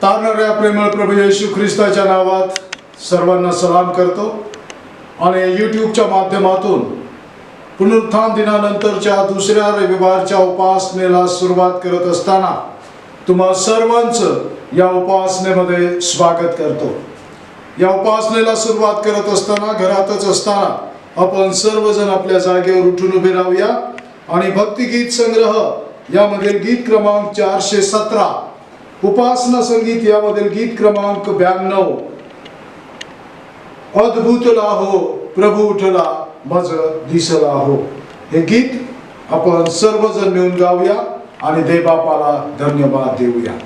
तारणाऱ्या प्रेमळ प्रभू येशू ख्रिस्ताच्या नावात सर्वांना सलाम करतो आणि यूट्यूबच्या माध्यमातून पुनरुत्थान दिनानंतरच्या दुसऱ्या रविवारच्या उपासनेला सुरुवात करत असताना तुम्हा सर्वांचं या उपासनेमध्ये स्वागत करतो। या उपासनेला सुरुवात करत असताना घरातच असताना आपण सर्वजण आपल्या जागेवर उठून उभे राहूया आणि भक्तिगीत संग्रह यामधील गीत क्रमांक 417, उपासना संगीत यामधील गीत क्रमांक 92, अद्भुत लाहो प्रभू उठला मज दिसला हो, हे गीत आपण सर्वजण मिळून गाऊया आणि देवबापाला धन्यवाद देऊया।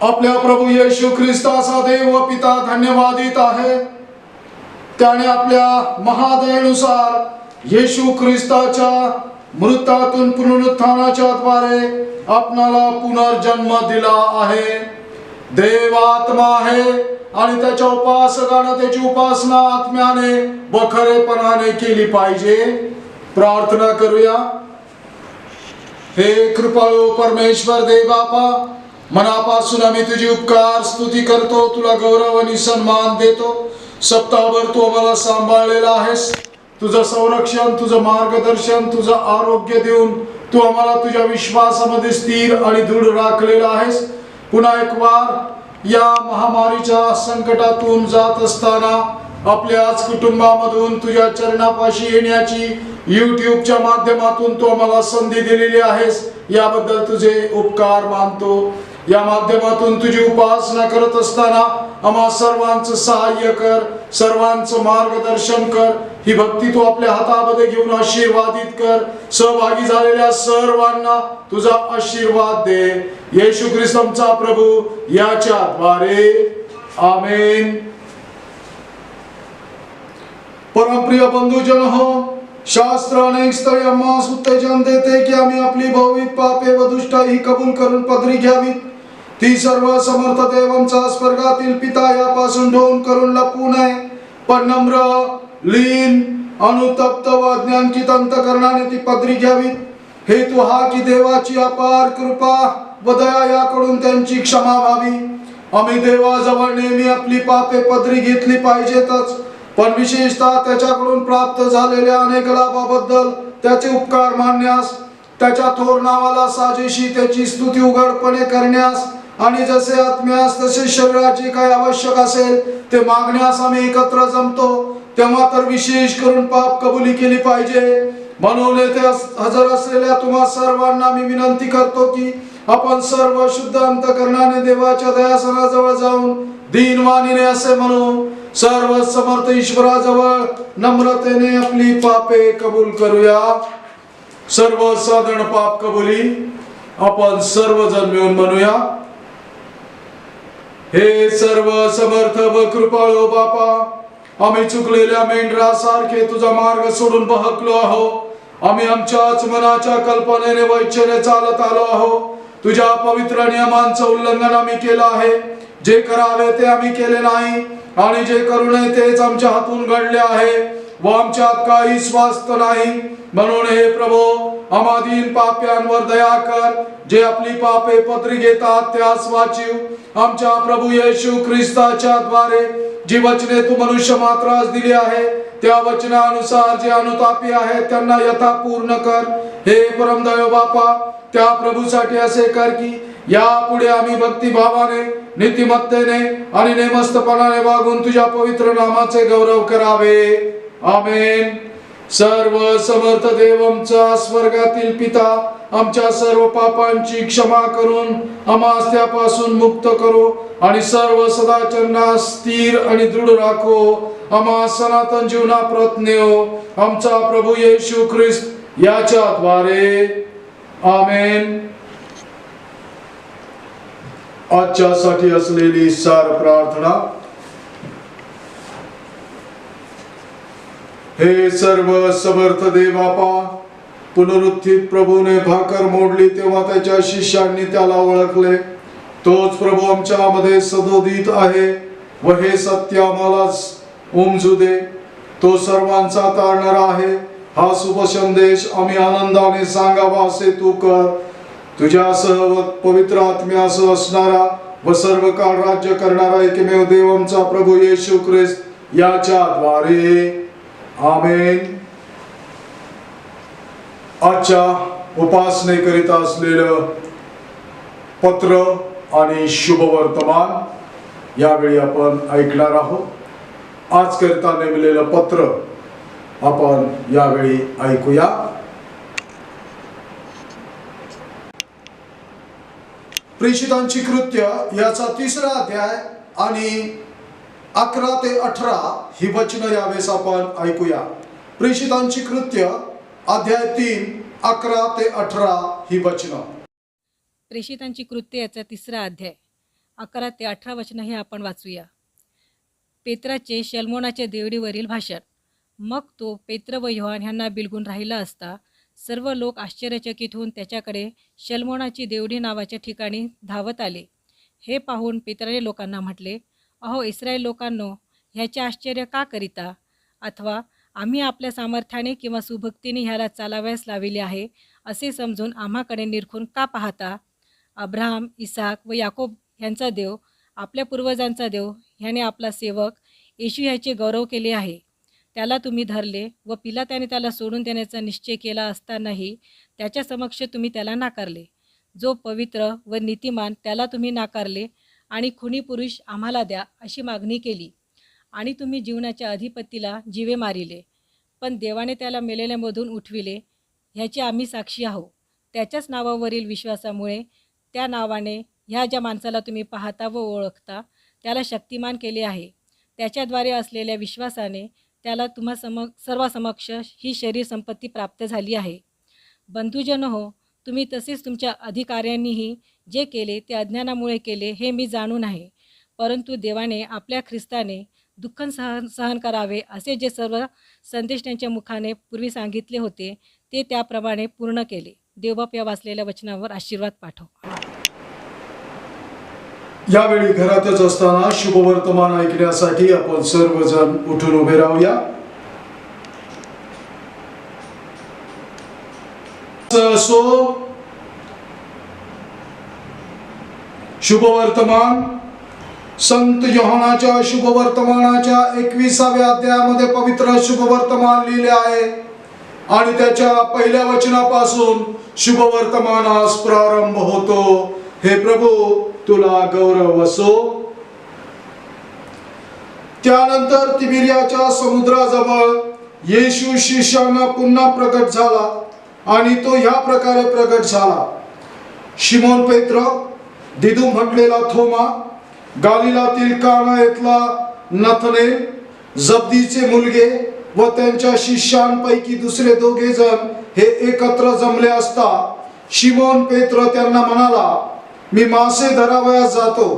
आपल्या प्रभू येशू ख्रिस्ताचा देव व पिता धन्यवादित आहे। त्याने आपल्या महादयेनुसार येशू ख्रिस्ताच्या मृतातून पुनरुत्थानाच्या द्वारे आपणाला पुनर्जन्म दिला आहे। देव आत्मा आहे आणि त्याच्या उपासकांना त्याची उपासना आत्म्याने व खरेपणाने केली पाहिजे। प्रार्थना करूया। हे कृपाळू परमेश्वर देव बापा, मनापासून आम्ही तुझी उपकार स्तुती करतो, तुला गौरव आणि सन्मान देतो। सप्ताहभर तू आम्हाला सांभाळलेला आहेस। तुझं संरक्षण, तुझं मार्गदर्शन, तुझं आरोग्य देऊन तू आम्हाला तुझ्या विश्वासामध्ये स्थिर आणि दृढ राखलेला आहेस। पुन्हा एक वार या महामारीच्या संकटातून जात असताना आपल्याच कुटुंबामधून तुझ्या चरणापाशी येण्याची यूट्यूबच्या माध्यमातून तू आम्हाला संधी दिलेली आहेस, याबद्दल तुझे उपकार मानतो। या माध्यमातून तुझी उपासना करत असताना आम्हा सर्वांचं सहाय्य कर, सर्वांचं मार्गदर्शन कर। ही भक्ती तू आपल्या हातामध्ये घेऊन आशीर्वादित कर। सहभागी झालेल्या सर्वांना तुझा आशीर्वाद दे। येशू ख्रिस्त आमचा प्रभू याच्याद्वारे आमेन। परमप्रिय बंधुजन हो, शास्त्र अनेक स्थळी आम्हास उत्तेजन देते की आम्ही आपली बहुविध पापे व दुष्टाई कबूल करून पदरी घ्यावीत। ती सर्व समर्थ देवांचा स्वर्गातील पिता यापासून ढोंग करून लपवू नये, पण नम्र, लीन, अनुतप्त व अज्ञानकीत अंतकरणाने ती पदरी घ्यावीत। हेतू हा की देवाची अपार कृपा व दया याकडून त्यांची क्षमा व्हावी। आम्ही देवाजवळ नेहमी आपली पापे पदरी घेतली पाहिजेतच, पण विशेषतः त्याच्याकडून प्राप्त झालेल्या अनेक लाभाबद्दल त्याचे उपकार मानण्यास, त्याच्या थोर नावाला साजेशी त्याची स्तुती उघडपणे करण्यास आणि जसे आत्म्यास तसे शरीराचे काय आवश्यक असेल ते मागण्यास आम्ही एकत्र जमतो, तेव्हा तर विशेष करून पाप कबुली केली पाहिजे। म्हणून येथे हजर असलेल्या तुम्हा सर्वांना मी विनंती करतो की आपण सर्व शुद्ध अंतकरणाने देवाच्या दयासनाजवळ जाऊन दीनवाणीने असे म्हणू, सर्व समर्थ ईश्वराजवळ नम्रतेने आपली पापे कबूल करूया। सर्व साधारण पाप कबुली आपण सर्वजण मिळून म्हणूया। हे सर्व समर्थ व कृपाळू बापा, आम्ही चुकलेल्या मेंढरासारखे तुझा मार्ग सोडून बहकलो आहो। आम्ही आमच्याच मनाच्या कल्पनेने व इच्छेने चालत आलो आहो। तुझ्या पवित्र नियमांचं उल्लंघन आम्ही केलं आहे। जे करावे ते आम्ही केले नाही आणि जे करू नये तेच आमच्या हातून घडले आहे व आमच्यात काही स्वास्थ्य नाही। म्हणून हे प्रभो, आम्हा दीन पाप्यांवर दया कर, जे आपली पापे पदरी घेतात त्यास वाचीव। आमच्या प्रभू येशू ख्रिस्ताच्या द्वारे जी वचने तू मनुष्य मात्रास दिली आहे, त्या वचनानुसार जे अनुतापी आहेत त्यांना यथा पूर्ण कर। हे परमदयाळू बापा, त्या प्रभूसाठी असे कर की यापुढे आम्ही भक्तिभावाने, नीतिमत्तेने आणि नेमस्तपणाने वागून तुझ्या पवित्र नामाचे गौरव करावे। आमेन। सर्व समर्थ देव आमचा स्वर्गातील पिता, आमच्या सर्व पापांची क्षमा करून आम्हास त्यापासून मुक्त करो आणि सर्व सदाचरणास स्थिर आणि दृढ राखो। आम्हा सनातन जीवनाप्रत नेओ, आमचा प्रभू येशू ख्रिस्त याच्या द्वारे आमेन। आजच्यासाठी असलेली सार प्रार्थना। हे सर्व समर्थ देवापा, पुनरुत्थित प्रभूने भाकर मोडली तेव्हा त्याच्या शिष्यांनी त्याला ओळखले। तोच प्रभू आमच्यामध्ये सदोदित आहे व हे सत्य आम्हालाच उमजू दे। तो सर्वांचा तारणारा आहे। हा शुभ संदेश आम्ही आनंदाने सांगावा असे तू कर। तुझ्यासह व पवित्र आत्म्यासह असणारा व सर्व काळ राज्य करणारा एकमेव देव आमचा प्रभू येशू ख्रिस्त याच्या द्वारे आमेन। आजच्या उपासनेकरिता असलेलं पत्र आणि शुभवर्तमान यावेळी आपण ऐकणार आहोत। आज करता नेमलेलं पत्र आपण यावेळी ऐकूया। प्रेषितांची कृत्य याचा 3रा अध्याय आणि 11 ते 18 ही वचनं यावेळेस आपण ऐकूया। प्रेषितांची कृत्य अध्याय 3 11 ते 18 ही वचनं। प्रेषितांची कृत्य याचा 3रा अध्याय 11 ते 18 वचनं हे आपण वाचूया। पेत्राचे शल्मोनाच्या देवडीवरील भाषण। मग तो पेत्र व योहान ह्यांना बिलगून राहिला असता सर्व लोक आश्चर्यचकित होऊन त्याच्याकडे शल्मोनाची देवडी नावाच्या ठिकाणी धावत आले। हे पाहून पेत्राने लोकांना म्हटले, अहो इस्रायल लोकांनो, ह्याचे आश्चर्य का करिता? अथवा आम्ही आपल्या सामर्थ्याने किंवा सुभक्तीने ह्याला चालाव्यास लाविले आहे असे समजून आम्हाकडे निरखून का पाहता? अब्राहम, इसाक व याकोब ह्यांचा देव, आपल्या पूर्वजांचा देव ह्याने आपला सेवक येशू ह्याचे गौरव केले आहे। त्याला तुम्ही धरले व पिलाताने त्याला सोडून देण्याचा निश्चय केला असतानाही त्याच्या समक्ष तुम्ही त्याला नाकारले। जो पवित्र व नीतिमान त्याला तुम्ही नाकारले आणि खुनी पुरुष आम्हाला द्या अशी मागणी केली। आणि तुम्ही जीवनाच्या अधिपतीला जीवे मारिले, पण देवाने त्याला मेलेल्यामधून उठविले, ह्याची आम्ही साक्षी आहोत. त्याच्याच नावावरील विश्वासामुळे त्या नावाने ह्या ज्या माणसाला तुम्ही पाहता व ओळखता त्याला शक्तिमान केले आहे. त्याच्याद्वारे असलेल्या विश्वासाने त्याला सर्वासमक्ष ही शरीर संपत्ती प्राप्त झाली आहे. बंधुजन हो, तुम्ही तसेच तुमच्या अधिकाऱ्यांनीही जे केले ते अज्ञानामुळे केले हे मी जाणून आहे. परंतु देवाने आपल्या ख्रिस्ताने दुःख सहन करावे असे जे सर्व संदेश त्यांच्या मुखाने पूर्वी सांगितले होते ते त्याप्रमाणे पूर्ण केले. देवबाप या वाचलेल्या वचनावर आशीर्वाद पाठव. यावेळी घरातच असताना शुभवर्तमान ऐकण्यासाठी आपण सर्वजण उठून उभे राहूया. सो शुभवर्तमान संत योहानाच्या शुभवर्तमानाच्या 21व्या अध्यायामध्ये पवित्र शुभवर्तमान लिहिले आहे आणि त्याच्या पहिल्या वचनापासून शुभवर्तमानास प्रारंभ होतो. हे प्रभू, तुला गौरव असो. त्यानंतर तिबिरियाच्या समुद्राजवळ येशू शिष्यांना पुन्हा प्रकट झाला आणि तो ह्या प्रकारे प्रकट झाला. शिमोन पेत्र, दिदू म्हटलेला थोमा, गालिलातील काना येथला नथनेल, जब्दीचे मुलगे व त्यांच्या शिष्यांपैकी दुसरे 2 जण हे एकत्र जमले असता शिमोन पेत्र त्यांना म्हणाला, मी मासे धरावयास जातो.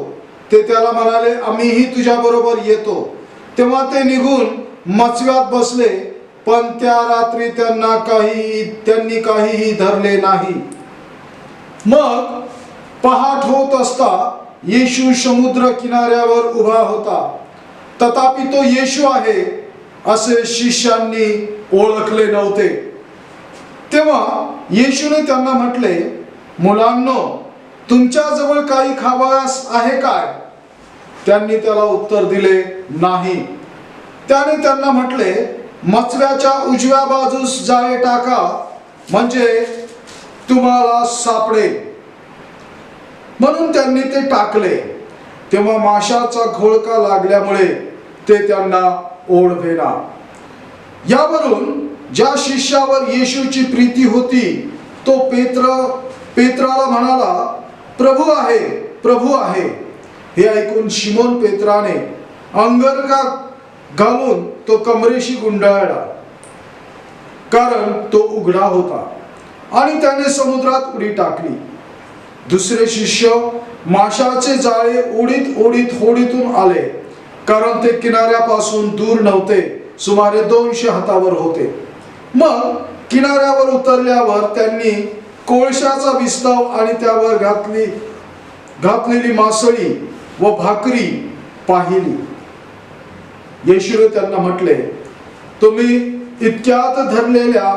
ते त्याला म्हणाले, आम्हीही तुझ्या बरोबर येतो. तेव्हा ते निघून मचव्यात बसले, पण त्या रात्री त्यांनी काहीही धरले नाही. मग पहाट होत असता येशू समुद्र किनाऱ्यावर उभा होता. तथापि तो येशू आहे असे शिष्यांनी ओळखले नव्हते. तेव्हा येशूने त्यांना म्हटले, मुलांनो, तुमच्याजवळ काही खावयास आहे काय? त्यांनी त्याला उत्तर दिले, नाही. त्याने त्यांना म्हटले, मचव्याच्या उजव्या बाजूस जाळे टाका, म्हणजे तुम्हाला सापडेल. म्हणून त्यांनी ते टाकले. तेव्हा माशाचा घोळका लागल्यामुळे ते त्यांना ओढवेना. यावरून ज्या शिष्यावर येशूची प्रीती होती तो पेत्राला म्हणाला, प्रभू आहे, प्रभू आहे. हे ऐकून शिमोन पेत्राने अंगरखा घालून तो कमरेशी गुंडाळला, कारण तो उघडा होता, आणि त्याने समुद्रात उडी टाकली. दुसरे शिष्य माशाचे जाळे ओढीत ओढीत होडीतून आले, कारण ते किनाऱ्यापासून दूर नव्हते, सुमारे 200 हातावर होते. मग किनाऱ्यावर उतरल्यावर त्यांनी कोळशाचा विस्तव आणि त्यावर घातलेली मासळी व भाकरी पाहिली. येशूने त्यांना म्हटले, तुम्ही इतक्यात धरलेल्या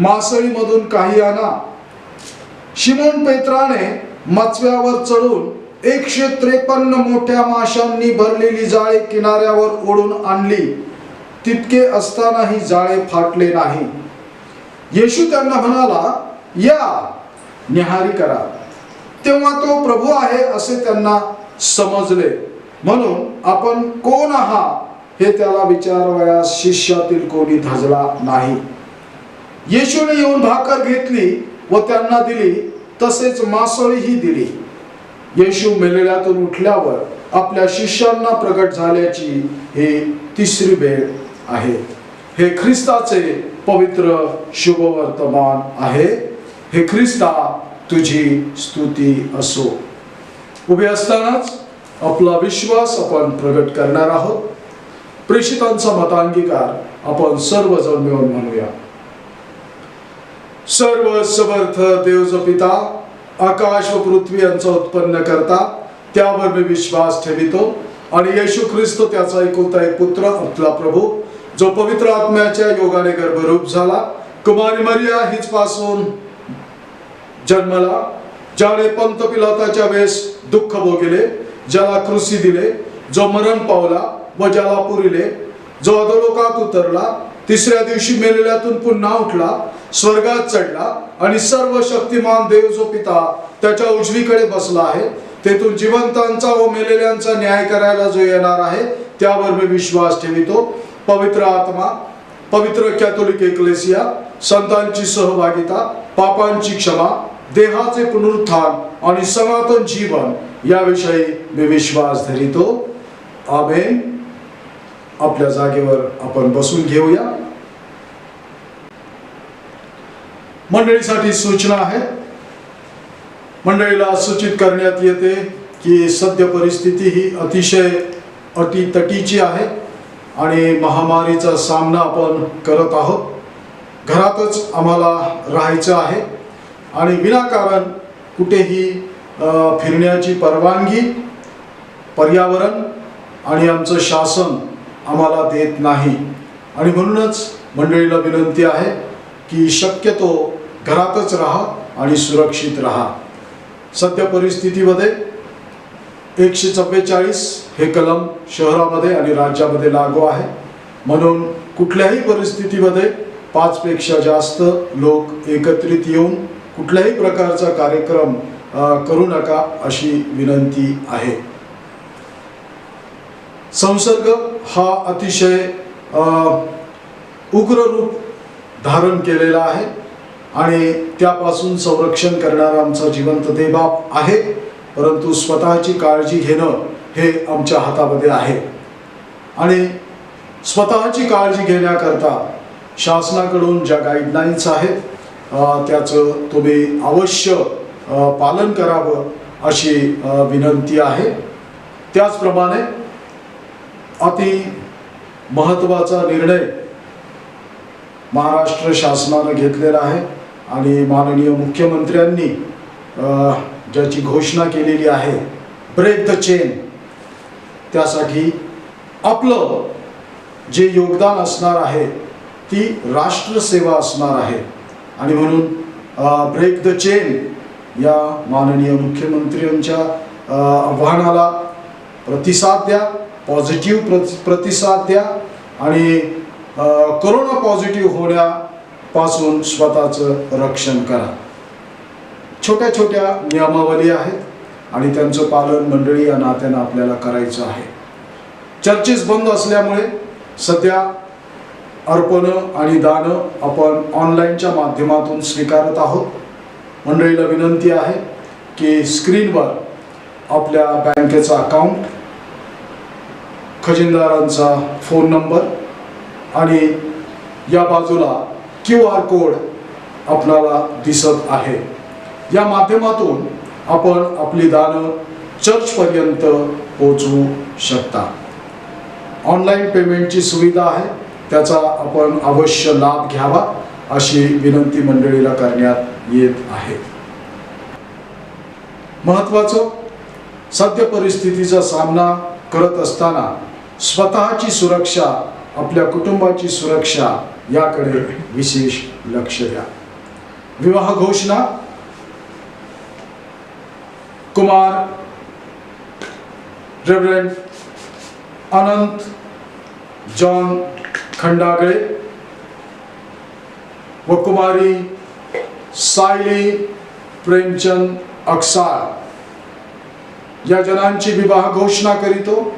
मासळीमधून काही आणा. शिमोन पेत्राने मचव्यावर चढून 153 मोठ्या माशांनी भरलेली जाळे किनाऱ्यावर ओढून आणली. तितके असतानाही जाळे फाटले नाही. येशू त्यांना म्हणाला, या, न्याहारी करा. तेव्हा तो प्रभू आहे असे त्यांना समजले. म्हणून आपण कोण आहात हे त्याला विचारवयास शिष्यातील कोणी धजला नाही. येशूने येऊन भाकर घेतली व त्यांना दिली, तसेच मासळीही दिली. येशू मेलेल्यातून उठल्यावर आपल्या शिष्यांना प्रकट झाल्याची ही 3री वेळ आहे. हे ख्रिस्ताचे पवित्र शुभवर्तमान आहे. हे ख्रिस्ता, तुझी स्तुती असो. उभे असतानाच आपला विश्वास आपण प्रकट करणार आहोत. प्रेषितांचा मतांगीकार आपण सर्वजण मिळून म्हणूया. सर्व समर्थ देवचा पिता, आकाश व पृथ्वी यांचा उत्पन्न करता, त्यावर मी विश्वास ठेवितो. आणि येशू ख्रिस्त त्याचा एकुलता एक पुत्र, आपला प्रभू, जो पवित्र आत्म्याच्या योगाने गर्भरूप झाला, कुमारी मरिया हिच पासून जन्मला, ज्याने पंत पिलाताच्या वेळेस दुःख भोगिले, ज्याला क्रूसी दिले, जो मरण पावला व ज्याला पुरिले, जो अधोलोकात उतरला, 3ऱ्या दिवशी मेलेल्यातून पुन्हा उठला, स्वर्गात चढला आणि सर्व शक्तिमान देव जो पिता त्याच्या उजवीकडे बसला आहे, तेथून जिवंतांचा व मेलेल्यांचा न्याय करायला जो येणार आहे, त्यावर मी विश्वास ठेवितो. पवित्र आत्मा, पवित्र कॅथोलिक एक्लेसिया, संतांची सहभागिता, पापांची क्षमा, देहाचे पुनरुत्थान आणि सनातन जीवन याविषयी मी विश्वास धरितो. आमेन. आपल्या जागेवर आपण बसून घेऊया. मंडळीसाठी सूचना आहे. मंडळीला सूचित करण्यात येते की सद्य परिस्थिती ही अतिशय अटीतटीची आहे आणि महामारीचा सामना आपण करत आहोत. घरातच आम्हाला राहायचं आहे आणि विनाकारण कुठेही फिरण्याची परवानगी पर्यावरण आणि आमचं शासन आम्हाला देत नाही. आणि म्हणूनच मंडळीला विनंती आहे की शक्यतो घरातच राहा आणि सुरक्षित राहा. सध्या परिस्थितीमध्ये 144 हे कलम शहरामध्ये आणि राज्यामध्ये लागू आहे. म्हणून कुठल्याही परिस्थितीमध्ये 5 पेक्षा जास्त लोक एकत्रित येऊन कुठल्याही प्रकारचा कार्यक्रम करू नका अशी विनंती आहे. संसर्ग हा अतिशय उग्र रूप धारण केलेला आहे आणि त्यापासून संरक्षण करणारा आमचा जिवंत देवबाप आहे. परंतु स्वतःची काळजी घेणं हे आमच्या हातामध्ये आहे आणि स्वतःची काळजी घेण्याकरता शासनाकडून ज्या गाईडलाईन्स आहेत त्याचं तुम्ही अवश्य पालन करावं अशी विनंती आहे. त्याचप्रमाणे अति महत्त्वाचा निर्णय महाराष्ट्र शासनाने घेतलेला आहे आणि माननीय मुख्यमंत्र्यांनी ज्याची घोषणा केलेली आहे, ब्रेक द चेन. त्यासाठी आपलं जे योगदान असणार आहे ती राष्ट्रसेवा असणार आहे आणि म्हणून ब्रेक द चेन या माननीय मुख्यमंत्र्यांच्या आव्हानाला प्रतिसाद द्या, पॉझिटिव्ह प्रतिसाद द्या आणि कोरोना पॉझिटिव्ह होण्यापासून स्वतःचं रक्षण करा. छोट्या छोट्या नियमावली आहेत आणि त्यांचं पालन मंडळी या नात्यानं आपल्याला करायचं आहे. चर्चेस बंद असल्यामुळे सध्या अर्पणं आणि दानं आपण ऑनलाईनच्या माध्यमातून स्वीकारत आहोत. मंडळीला विनंती आहे की स्क्रीनवर आपल्या बँकेचा अकाउंट, खजिनदारांचा फोन नंबर आणि या बाजूला QR कोड आपल्याला दिसत आहे. या माध्यमातून आपण आपली दानं चर्चपर्यंत पोहोचवू शकता. ऑनलाईन पेमेंटची सुविधा आहे, त्याचा आपण अवश्य लाभ घ्यावा अशी विनंती मंडळीला करण्यात येत आहे. महत्त्वाचं, सद्य परिस्थितीचा सामना करत असताना स्वतःची सुरक्षा, आपल्या कुटुंबाची सुरक्षा याकडे विशेष लक्ष द्या. विवाह घोषणा कुमार रेव्हरंड अनंत जॉन खंडागळे व कुमारी सायली प्रेमचंद अक्साळ या जनांची विवाह घोषणा करीतो.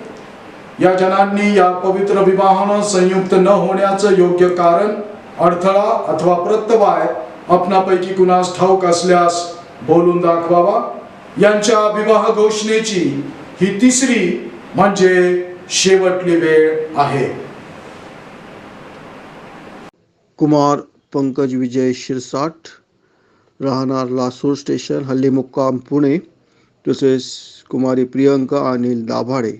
या जनांनी या पवित्र विवाहानं संयुक्त न होण्याचं योग्य कारण, अडथळा अथवा प्रत्यवाय आपणापैकी कुणास ठाऊक असल्यास बोलून दाखवावा. यांच्या विवाह घोषणेची ही तिसरी म्हणजे शेवटली वेळ आहे. कुमार पंकज विजय शिरसाट, राहणार लासूर स्टेशन, हल्ली मुक्काम पुणे, तसेच कुमारी प्रियंका अनिल दाभाडे,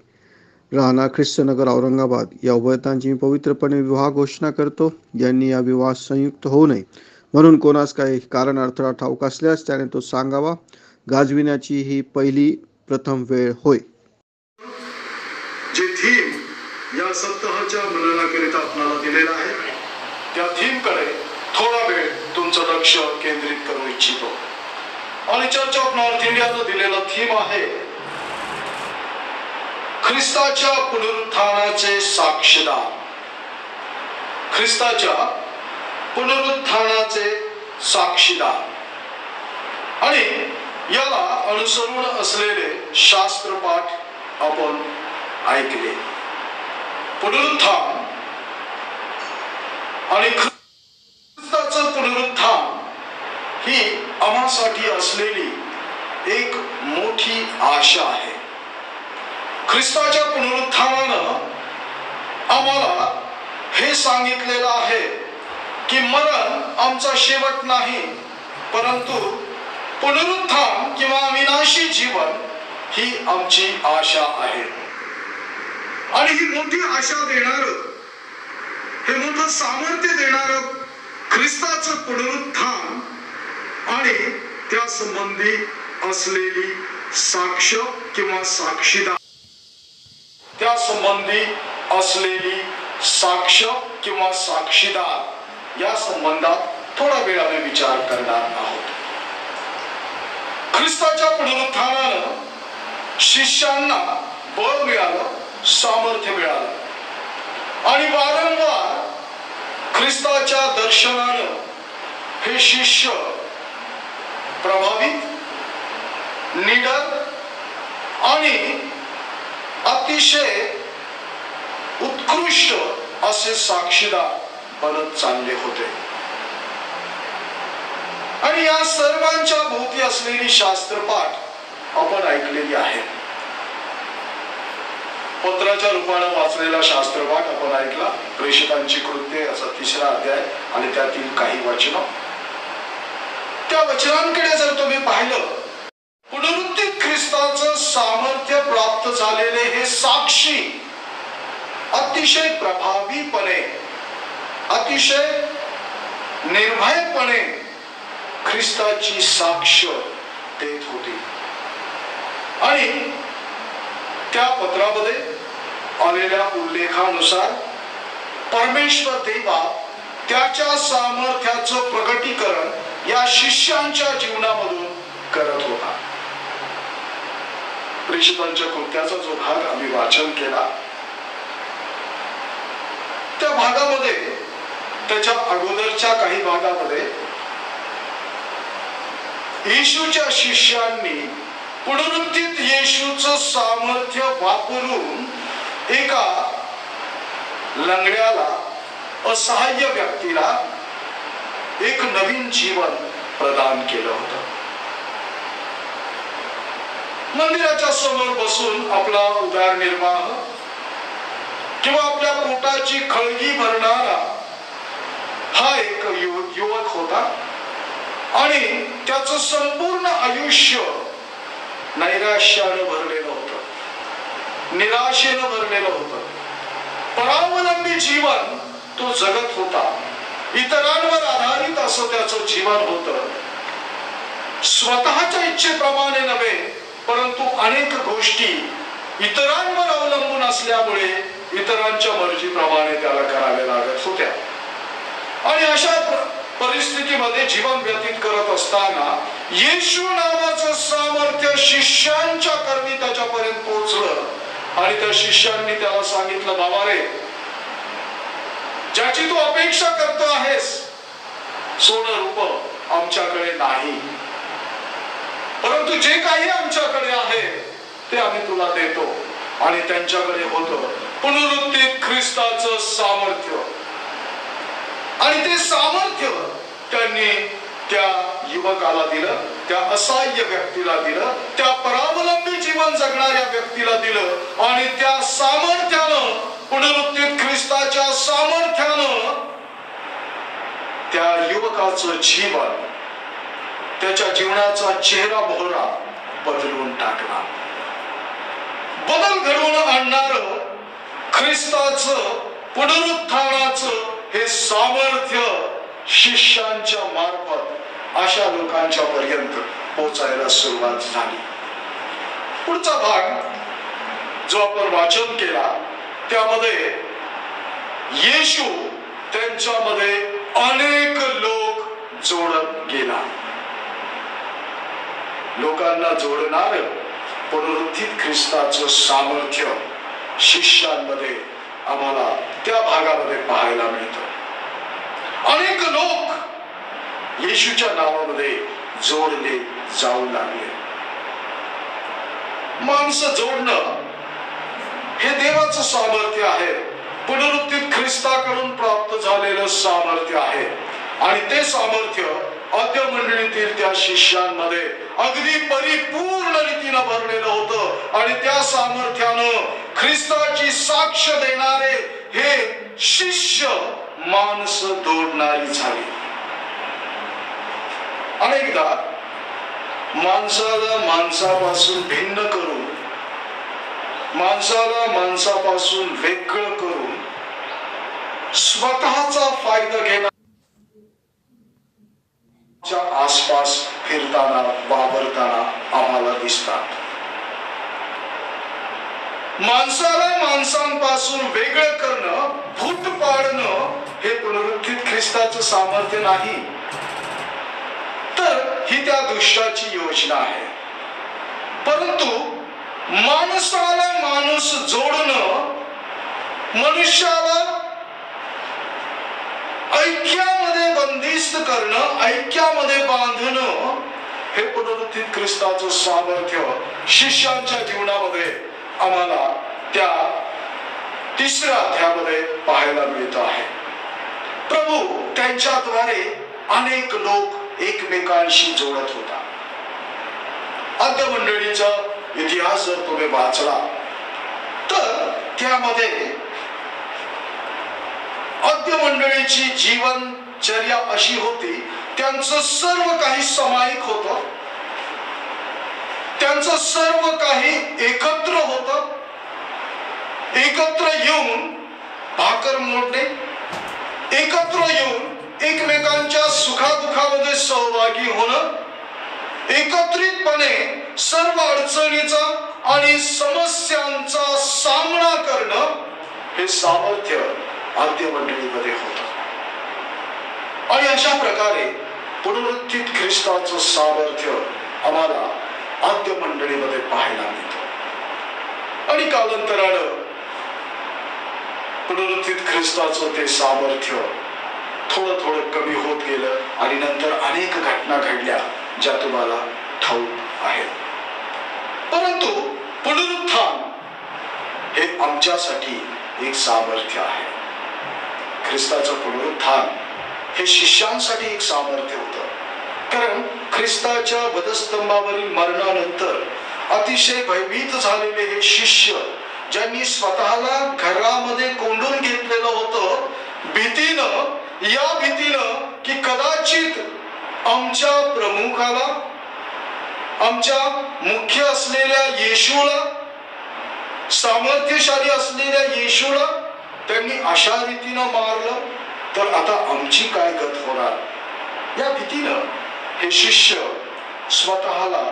राहणार ख्रिस्तनगर औरंगाबाद या उभयतांची मी पवित्रपणे विवाह घोषणा करतो. यांनी या विवाह संयुक्त होऊ नये म्हणून कोणास काही कारण अडथळा ठाऊक असल्यास त्याने तो सांगावा. गाजविण्याची ही पहिली प्रथम वेळ होय. जे थीम या सप्ताहाच्या मननाकरिता आपल्याला दिलेला आहे त्या थीमकडे थोडा वेळ तुमचं लक्ष केंद्रित करू इच्छितो. आणि चर्च ऑफ नॉर्थ इंडियाला दिलेला थीम आहे ख्रिस्ताच्या पुनरुत्थानाचे साक्षीदार. ख्रिस्ताच्या पुनरुत्थानाचे साक्षीदार आणि याला अनुसरून असलेले शास्त्रपाठ आपण ऐकले. पुनरुत्थान आणि ख्रिस्ताचं पुनरुत्थान ही आम्हासाठी असलेली एक मोठी आशा आहे. ख्रिस्ताच्या पुनरुत्थानानं आम्हाला हे सांगितलेलं आहे की मरण आमचा शेवट नाही, परंतु पुनरुत्थान किंवा विनाशी जीवन ही आमची आशा आहे. आणि ही मोठी आशा देणारं, हे मोठं सामर्थ्य देणारं ख्रिस्ताचं पुनरुत्थान आणि त्या संबंधी असलेली साक्ष किंवा साक्षीदार, त्या संबंधी असलेली साक्ष किंवा साक्षीदार या संबंधात थोडा वेळ आम्ही विचार करणार आहोत. ख्रिस्ताच्या पुनरुत्थानानं शिष्यांना बळ मिळालं, सामर्थ्य मिळालं आणि वारंवार ख्रिस्ताच्या दर्शनानं हे शिष्य प्रभावित, निडर आणि अतिशय उत्कृष्ट असे साक्षीदार बनत चालले होते. आणि या सर्वांच्या भोवती असलेली शास्त्रपाठ आपण ऐकलेली आहे. पत्राच्या रूपानं वाचलेला शास्त्रपाठ आपण ऐकला. प्रेषितांची कृत्ये याचा 3रा अध्याय आणि त्यातील काही वचनं. त्या वचनांकडे जर तुम्ही पाहिलं, पुनरुत्थित ख्रिस्ताचं सामर्थ्य प्राप्त झालेले हे साक्षी अतिशय प्रभावीपणे, अतिशय निर्भयपणे ख्रिस्ताची साक्ष देत होती. आणि त्या पत्रामध्ये आलेल्या उल्लेखानुसार परमेश्वर देवा त्याच्या सामर्थ्याचं प्रकटीकरण या शिष्यांच्या जीवनामधून करत होता. प्रेषितांच्या कृत्याचा जो भाग आम्ही वाचन केला, त्या भागामध्ये, त्याच्या अगोदरच्या काही भागामध्ये येशूच्या शिष्यांनी पुनरुत्थित येशूचं सामर्थ्य वापरून एका लंगड्याला, असहाय्य व्यक्तीला एक नवीन जीवन प्रदान केलं होतं. मंदिराच्या समोर बसून आपला उदरनिर्वाह किंवा आपल्या पोटाची खळगी भरणारा हा एक युवक होता आणि त्याचं संपूर्ण आयुष्य नैराश्यानं भरलेलं होतं, निराशेनं भरलेलं होतं. परावलंबी जीवन तो जगत होता. इतरांवर आधारित असं त्याचं जीवन होतं. स्वतःच्या इच्छेप्रमाणे नव्हे, परंतु अनेक गोष्टी इतरांवर अवलंबून असल्यामुळे इतरांच्या मर्जीप्रमाणे त्याला कराव्या लागत होत्या. आणि अशा परिस्थितीमध्ये जीवन व्यतीत करत असताना येशू नावाचं सामर्थ्य शिष्यांच्या कर्मी त्याच्यापर्यंत पोहोचलं आणि त्या शिष्यांनी त्याला सांगितलं, बाबा रे, ज्याची तू अपेक्षा करतो आहेस, सोनं रूप आमच्याकडे नाही, परंतु जे काही आमच्याकडे आहे ते आम्ही तुला देतो. आणि त्यांच्याकडे होतं पुनरुत्थित ख्रिस्ताचं सामर्थ्य. आणि ते सामर्थ्य त्यांनी त्या युवकाला दिलं, त्या असहाय्य व्यक्तीला दिलं, त्या परावलंबी जीवन जगणाऱ्या व्यक्तीला दिलं. आणि त्या सामर्थ्यानं, पुनरुत्थित ख्रिस्ताच्या सामर्थ्यानं त्या युवकाचं जीवन, त्याच्या जीवनाचा चेहरा मोहरा बदलून टाकला. बदल घडवून आणणारं ख्रिस्ताचं पुनरुत्थानाचं हे सामर्थ्य शिष्यांच्या मार्फत अशा लोकांच्या पर्यंत पोहोचायला सुरुवात झाली. पुढचा भाग जो आपण वाचन केला त्यामध्ये येशू त्यांच्यामध्ये अनेक लोक जोडत गेला. लोकांना जोडणार पुनरुत्थित ख्रिस्ताचं सामर्थ्य शिष्यांमध्ये आम्हाला त्या भागामध्ये पाहायला मिळतं. अनेक लोक येशूच्या नावामध्ये जोडले जाऊ लागले. माणसं जोडणं हे देवाचं सामर्थ्य आहे, पुनरुत्थित ख्रिस्ताकडून प्राप्त झालेलं सामर्थ्य आहे. आणि ते सामर्थ्य आद्य मंडळीतील त्या शिष्यांमध्ये अगदी परिपूर्ण रीतीनं भरलेलं होतं. आणि त्या सामर्थ्यानं ख्रिस्ताची साक्ष देणारे हे शिष्य माणसं दौडणारी झाली. अनेकदा माणसाला माणसापासून भिन्न करून, माणसाला माणसापासून वेगळं करून स्वतःचा फायदा घेण्याच्या आसपास फिरताना, वावरताना आम्हाला दिसतात. माणसाला माणसांपासून वेगळं करणं, फूट पाडणं हे पुनरुत्थित ख्रिस्ताचं सामर्थ्य नाही, तर ही त्या दुष्टाची योजना आहे. परंतु माणसाला माणूस जोडणं, मनुष्याला ऐक्यामध्ये बंदिस्त करणं, ऐक्यामध्ये बांधणं हे पुनरुत्थित ख्रिस्ताचं सामर्थ्य शिष्यांच्या जीवनामध्ये आम्हाला त्या तिसऱ्या अध्यायामध्ये पाहायला मिळत आहे. प्रभू त्यांच्याद्वारे अनेक लोक एकमेकांशी जोडत होता. आद्य मंडळीचा इतिहास जर तुम्ही वाचला तर त्यामध्ये आद्य मंडळीची जीवनचर्या अशी होती, त्यांचं सर्व काही सामायिक होतं, त्यांचं सर्व काही एकत्र होतं. एकत्र येऊन भाकर मोडणे, एकत्र येऊन एकमेकांच्या सुखादुखामध्ये सहभागी होणं, एकत्रितपणे सर्व अडचणीचा आणि समस्यांचा सामना करणं हे सामर्थ्य आद्य मंडळीमध्ये होतं. आणि अशा प्रकारे पुनरुत्थित ख्रिस्ताचं सामर्थ्य आम्हाला आद्य मंडळीमध्ये पाहायला मिळतं. आणि कालांतरानं पुनरुत्थित ख्रिस्ताचं ते सामर्थ्य थोडं थोडं कमी होत गेलं आणि नंतर अनेक घटना घडल्या ज्या तुम्हाला ठाऊक आहेत. परंतु पुनरुत्थान हे आमच्यासाठी एक सामर्थ्य आहे. ख्रिस्ताचं पुनरुत्थान हे शिष्यांसाठी एक सामर्थ्य होतं. कारण ख्रिस्ताच्या वधस्तंभावरील मरणानंतर अतिशय भयभीत झालेले हे शिष्य, ज्यांनी स्वतःला घरामध्ये कोंडून घेतलेलं होतं भीतीनं, या भीतीनं की कदाचित आमच्या प्रमुखाला, आमच्या मुख्य असलेल्या येशूला, सामर्थ्यशाली असलेल्या येशूला त्यांनी अशा रीतीनं मारलं तर आता आमची काय गत होणार, या भीतीनं हे शिष्य स्वतःला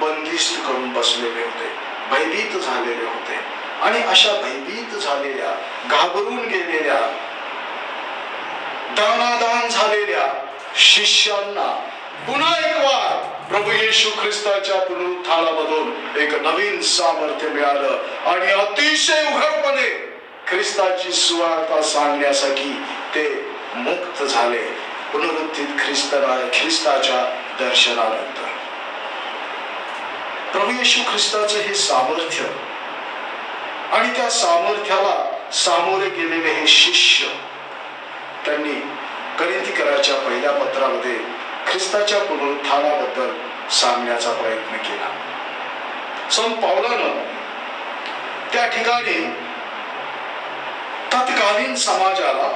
बंदिस्त करून बसलेले होते, भयभीत झालेले होते. आणि अशा भयभीत झालेल्या, घाबरून गेलेल्या, दानादान झालेल्या शिष्यांना पुन्हा एक वार प्रभू येशू ख्रिस्ताच्या पुनरुत्थानामधून एक नवीन सामर्थ्य मिळालं आणि अतिशय उघडपणे ख्रिस्ताची सुवार्ता सांगण्यासाठी ते मुक्त झाले पुनरुत्थित ख्रिस्ताच्या दर्शनानंतर. प्रभू येशू ख्रिस्ताचं हे सामर्थ्य आणि त्या सामर्थ्याला सामोरे गेलेले हे शिष्य, त्यांनी करिंथीकराच्या पहिल्या पत्रामध्ये ख्रिस्ताच्या पुनरुत्थानाबद्दल सांगण्याचा प्रयत्न केला. संत पौलानं त्या ठिकाणी तत्कालीन समाजाला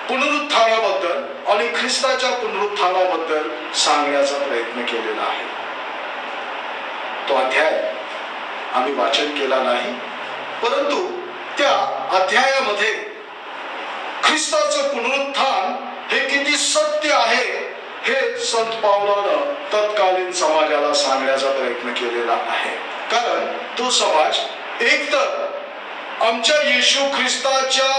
पुनरुत्थानाबद्दल आणि ख्रिस्ताच्या पुनरुत्थानाबद्दल सांगण्याचा प्रयत्न केलेला आहे. तो अध्याय आम्ही वाचन केला नाही, परंतु त्या अध्यायामध्ये ख्रिस्ताचं पुनरुत्थान हे किती सत्य आहे हे संत पौलानं तत्कालीन समाजाला सांगण्याचा प्रयत्न केलेला आहे. कारण तो समाज एकतर आमच्या येशू ख्रिस्ताच्या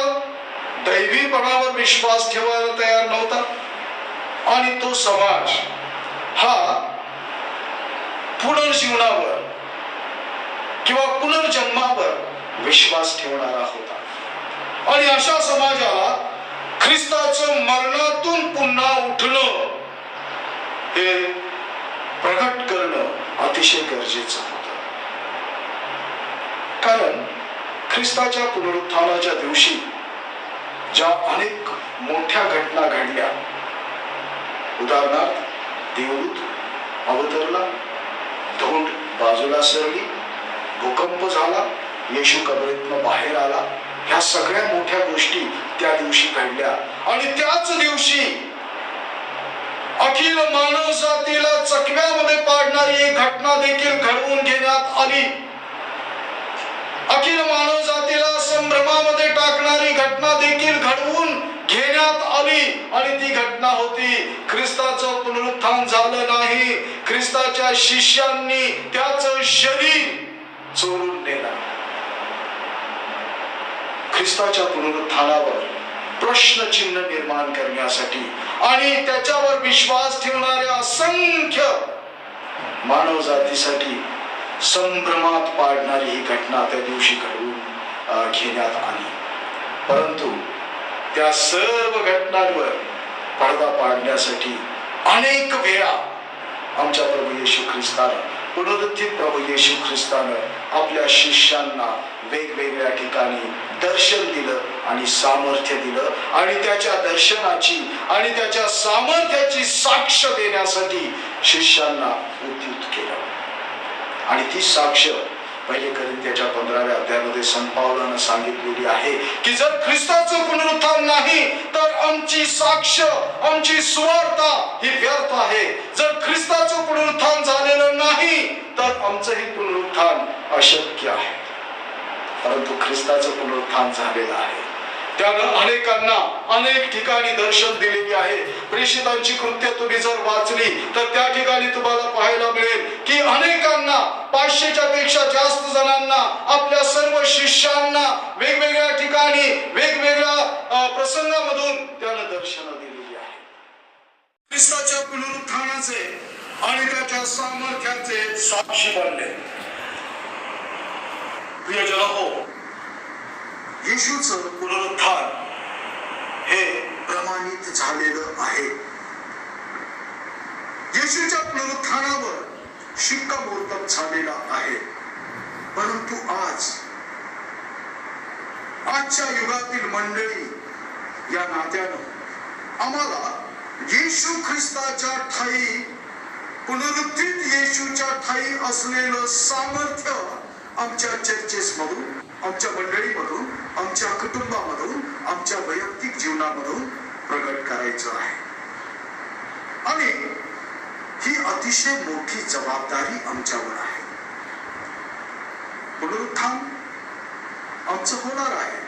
दैवीपणावर विश्वास ठेवायला तयार नव्हता आणि तो समाज हा पुनर्जीवनावर किंवा पुनर्जन्मावर विश्वास ठेवणारा होता. आणि अशा समाजाला ख्रिस्ताचं मरणातून पुन्हा उठणं हे प्रगट करणं अतिशय गरजेचं होतं. कारण ख्रिस्ताच्या पुनरुत्थानाच्या दिवशी ज्या अनेक मोठ्या घटना घडल्या, उदाहरणार्थ देवदूत अवतरला, धोंड बाजूला सरली, भूकंप झाला, येशू कबरीतनं बाहेर आला, ह्या सगळ्या मोठ्या गोष्टी त्या दिवशी घडल्या. आणि त्याच दिवशी अखिल मानव जातीला चकव्यामध्ये पाडणारी एक घटना देखील घडवून घेण्यात आली. अखिल मानव जातीला संभ्रमामध्ये टाकणारी घटना देखील घडवून घेण्यात आली. आणि ती घटना होती, ख्रिस्ताचं पुनरुत्थान झालं नाही, ख्रिस्ताच्या शिष्यांनी त्याचं शरीर चोरून नेलं. ख्रिस्ताच्या पुनरुत्थानावर प्रश्नचिन्ह निर्माण करण्यासाठी आणि त्याच्यावर विश्वास ठेवणाऱ्या असंख्य मानव जातीसाठी संभ्रमात पाडणारी ही घटना त्या दिवशी घडवून घेण्यात आली. परंतु त्या सर्व घटनांवर पडदा पाडण्यासाठी अनेक वेळा आमच्या प्रभू येशू ख्रिस्तानं, पुनरुत्थित प्रभू येशू ख्रिस्तानं आपल्या शिष्यांना वेगवेगळ्या ठिकाणी दर्शन दिलं आणि सामर्थ्य दिलं. आणि त्याच्या दर्शनाची आणि त्याच्या सामर्थ्याची साक्ष देण्यासाठी शिष्यांना उद्युक्त केलं. आणि ती साक्ष पहिले कोरिंथ्याच्या 15व्या अध्यायामध्ये संत पावलानं सांगितलेली आहे की जर ख्रिस्ताचं पुनरुत्थान नाही तर आमची साक्ष, आमची सुवार्ता ही व्यर्थ आहे. जर ख्रिस्ताचं पुनरुत्थान झालेलं नाही तर आमचंही पुनरुत्थान अशक्य आहे. परंतु ख्रिस्ताचं पुनरुत्थान झालेलं आहे. त्यानं अनेकांना अनेक ठिकाणी दर्शन दिलेली आहे. प्रेषितांची कृत्य तुम्ही जर वाचली तर त्या ठिकाणी तुम्हाला पाहायला मिळेल की अनेकांना, 500च्या पेक्षा जास्त जणांना, आपल्या सर्व शिष्यांना वेगवेगळ्या ठिकाणी वेगवेगळ्या प्रसंगामधून त्यानं दर्शनं दिलेली आहे. ख्रिस्ताच्या पुनरुत्थानाचे आणि त्याच्या सामर्थ्याचे साक्षी बनले. प्रियजन हो, येशूचं पुनरुत्थान हे प्रमाणित झालेलं आहे. येशूच्या पुनरुत्थानावर शिक्कामोर्तब झालेला आहे. परंतु आजच्या युगातील मंडळी या नात्यानं आम्हाला येशू ख्रिस्ताच्या ठायी, पुनरुत्थित येशूच्या ठायी असलेलं सामर्थ्य आमच्या चर्चेसमधून, आमच्या मंडळीमधून, आमच्या कुटुंबामधून, आमच्या वैयक्तिक जीवनामधून प्रगट करायचं आहे. आणि ही अतिशय मोठी जबाबदारी आमच्यावर आहे. पुनरुत्थान आमचं होणार आहे.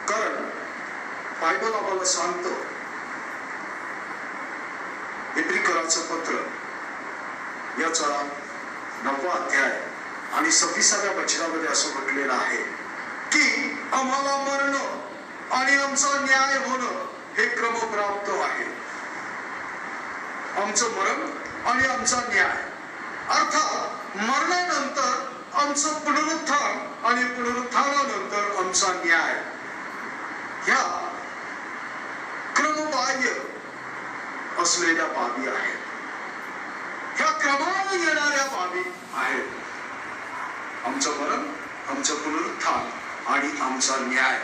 कारण बायबल आम्हाला सांगतो, इब्रिकराचं पत्र याचा 9वा अध्याय आणि 26व्या वचनामध्ये असं म्हटलेलं आहे की आम्हाला मरणं आणि आमचा न्याय होणं हे क्रमप्राप्त आहे. आमचं मरण आणि आमचा न्याय, अर्थात मरणानंतर आमचं पुनरुत्थान आणि पुनरुत्थानानंतर आमचा न्याय, ह्या क्रमबाह्य असलेल्या बाबी आहेत. ह्या क्रमाने येणाऱ्या बाबी आहेत. आमचं मरण, आमचं पुनरुत्थान आणि आमचा न्याय.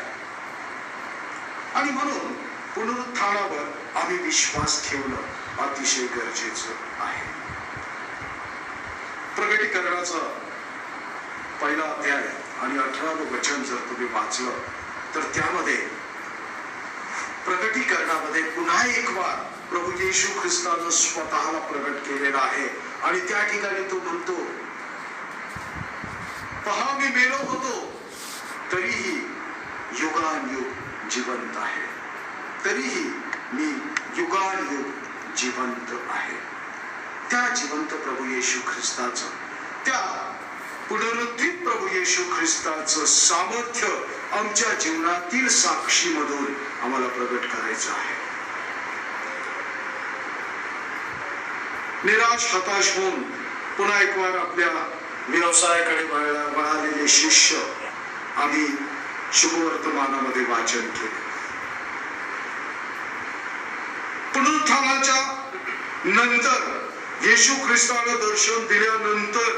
आणि म्हणून पुनरुत्थानावर आम्ही विश्वास ठेवणं अतिशय गरजेचं आहे. प्रगटीकरणाचा 1ला अध्याय आणि 18वं वचन जर तुम्ही वाचलं तर त्यामध्ये प्रगटीकरणामध्ये पुन्हा एक वार प्रभू येशू ख्रिस्तानं स्वतःला प्रगट केलेला आहे. आणि त्या ठिकाणी तो म्हणतो, पहा मी मेलो होतो तरीही युगानुयुग जिवंत आहे. तरीही मी युगानुयुग जिवंत आहे. त्या जिवंत प्रभू येशू ख्रिस्ताचं, त्या पुनरुत्थित प्रभू येशू ख्रिस्ताचं सामर्थ्य आमच्या जीवनातील साक्षीमधून आम्हाला प्रगट करायचं आहे. निराश, हताश होऊन पुन्हा एक वार आपल्या व्यवसायाकडे वळालेले शिष्य आम्ही शुभवर्तमानामध्ये वाचन केले. पुनरुत्थानाच्या नंतर येशू ख्रिस्ताला दर्शन दिल्यानंतर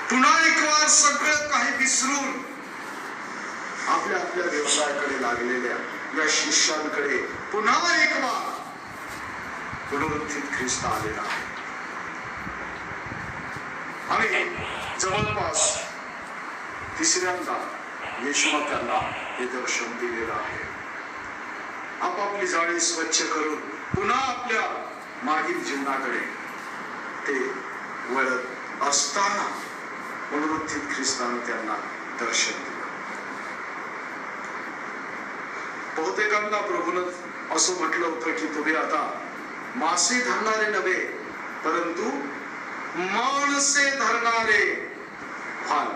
पुन्हा एक वार सगळं काही विसरून आपल्या आपल्या व्यवसायाकडे लागलेल्या या शिष्यांकडे पुन्हा एकदा पुनरुत्थित ख्रिस्त आलेला आहे. आणि जवळपास तिसऱ्यांदा येशूने त्यांना हे दर्शन दिलेलं आहे. आपापली जाळी स्वच्छ करून पुन्हा आपल्या मागील जीवनाकडे ते वळत असताना पुनरुत्थित ख्रिस्ताने त्यांना दर्शन दिलं. बहुतेकांना प्रभूनं असं म्हटलं होतं की तुम्ही आता मासे धरणारे नव्हे परंतु माणसे धरणारे व्हाल.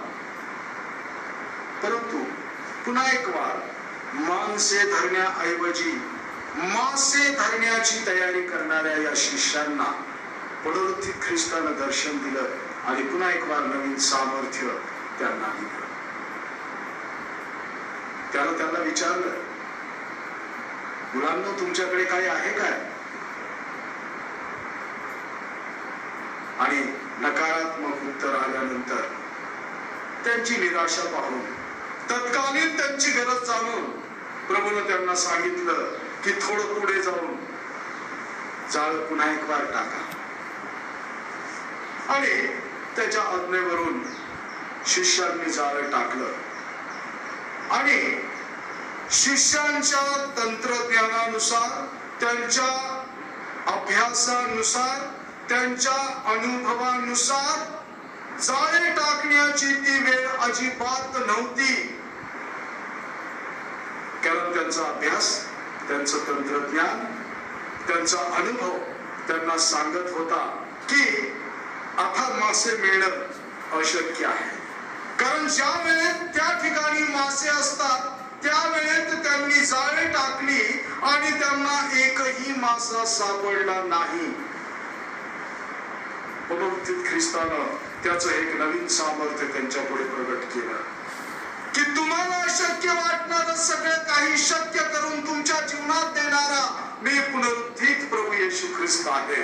परंतु पुन्हा एक वार माणसे धरण्याऐवजी मासे धरण्याची तयारी करणाऱ्या या शिष्यांना पुनरुत्थित ख्रिस्तानं दर्शन दिलं आणि पुन्हा एक वार नवीन सामर्थ्य त्यांना दिलं. त्यानं त्यांना विचारलं, मुलांनो तुमच्याकडे काही आहे काय? आणि नकारात्मक उत्तर आल्यानंतर त्यांची निराशा पाहून तत्कालीन त्यांची गरज जाणून प्रभूने त्यांना सांगितलं की थोडं पुढे जाऊन जाळ पुन्हा एक वार टाका. आणि त्याच्या आज्ञेवरून शिष्यांनी जाळ टाकलं आणि शिष्यांच्या तंत्रज्ञानानुसार, त्यांच्या अभ्यासानुसार, त्यांच्या अनुभवानुसार जाळे टाकण्याची ती वेळ अजिबात नव्हती. कारण त्यांचा अभ्यास, त्यांचं तंत्रज्ञान, त्यांचा अनुभव त्यांना सांगत होता की आता मासे मिळणं अशक्य आहे. कारण ज्या वेळेत त्या ठिकाणी मासे असतात त्या वेळेत त्यांनी जाळे टाकली आणि त्यांना एकही मासा सापडला नाही. पुनरुत्थित ख्रिस्तानं त्याचं एक नवीन सामर्थ्य त्यांच्या पुढे प्रगट केलं की तुम्हाला अशक्य वाटणारं सगळं काही शक्य करून तुमच्या जीवनात देणारा मी पुनरुत्थित प्रभू येशू ख्रिस्त आहे.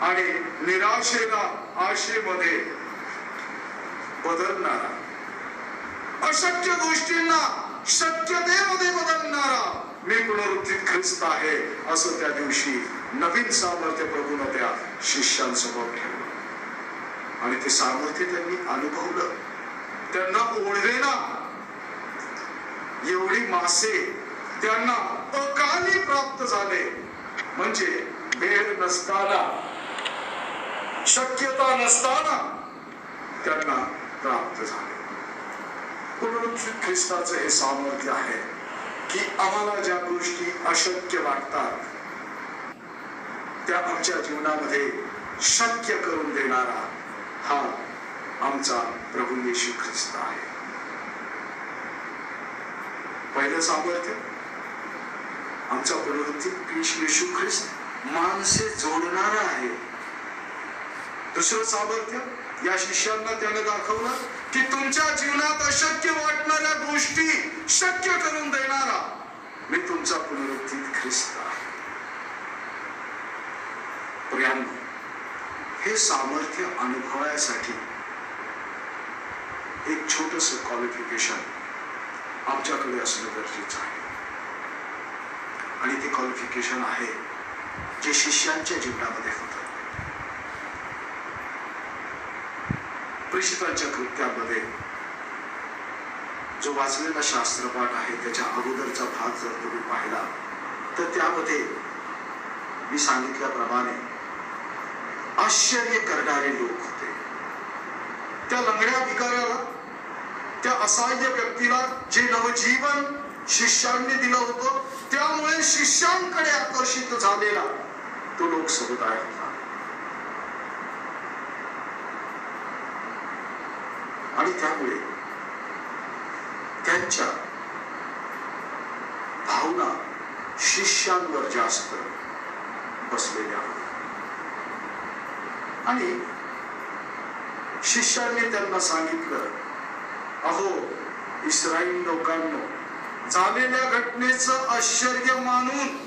आणि निराशेला आशेमध्ये बदलणारा, अशक्य गोष्टींना शक्यतेमध्ये बदलणारा मी पुनरुत्थित ख्रिस्त आहे असं त्या दिवशी नवीन सामर्थ्य प्रभूने त्या शिष्यांसमोर ठेवलं. आणि ते सामर्थ्य त्यांनी अनुभवलं. त्यांना ओढवेना एवढी मासे त्यांना अकाली प्राप्त झाले. म्हणजे वेळ नसताना, शक्यता नसताना त्यांना प्राप्त झाले. पुनरुत्थित ख्रिस्ताचं हे सामर्थ्य आहे की आम्हाला ज्या गोष्टी अशक्य वाटतात त्या आमच्या जीवनामध्ये शक्य करून देणारा हा आमचा प्रभू येशू ख्रिस्त आहे. पहिलं सामर्थ्य आमचा पुनरुत्थित येशू ख्रिस्त माणसे जोडणारा आहे. दुसरं सामर्थ्य या शिष्यांना त्याने दाखवलं की तुमच्या जीवनात अशक्य वाटणाऱ्या गोष्टी शक्य करून देणारा मी तुमचा पुनरुत्थित ख्रिस्त आहे. प्रियांनो, हे सामर्थ्य अनुभवायसाठी एक छोटस क्वालिफिकेशन आमच्याकडे असणं गरजेचं आहे. आणि ते क्वालिफिकेशन आहे जे शिष्यांच्या जीवनामध्ये होतं. प्रेषितांच्या कृत्यामध्ये जो वाचलेला शास्त्रपाठ आहे त्याच्या अगोदरचा भाग जर तुम्ही पाहिला तर त्यामध्ये मी सांगितल्याप्रमाणे आश्चर्य करणारे लोक होते. त्या लंगड्या भिकाऱ्याला, त्या असहाय्य व्यक्तीला जे नवजीवन शिष्यांनी दिलं होतं त्यामुळे शिष्यांकडे आकर्षित झालेला तो लोक समुदाय होता. आणि त्यामुळे त्यांच्या भावना शिष्यांवर जास्त बसलेल्या होत्या. आणि शिष्यांनी त्यांना सांगितलं, अहो इस्राईल लोकांनो, झालेल्या घटनेचं आश्चर्य मानून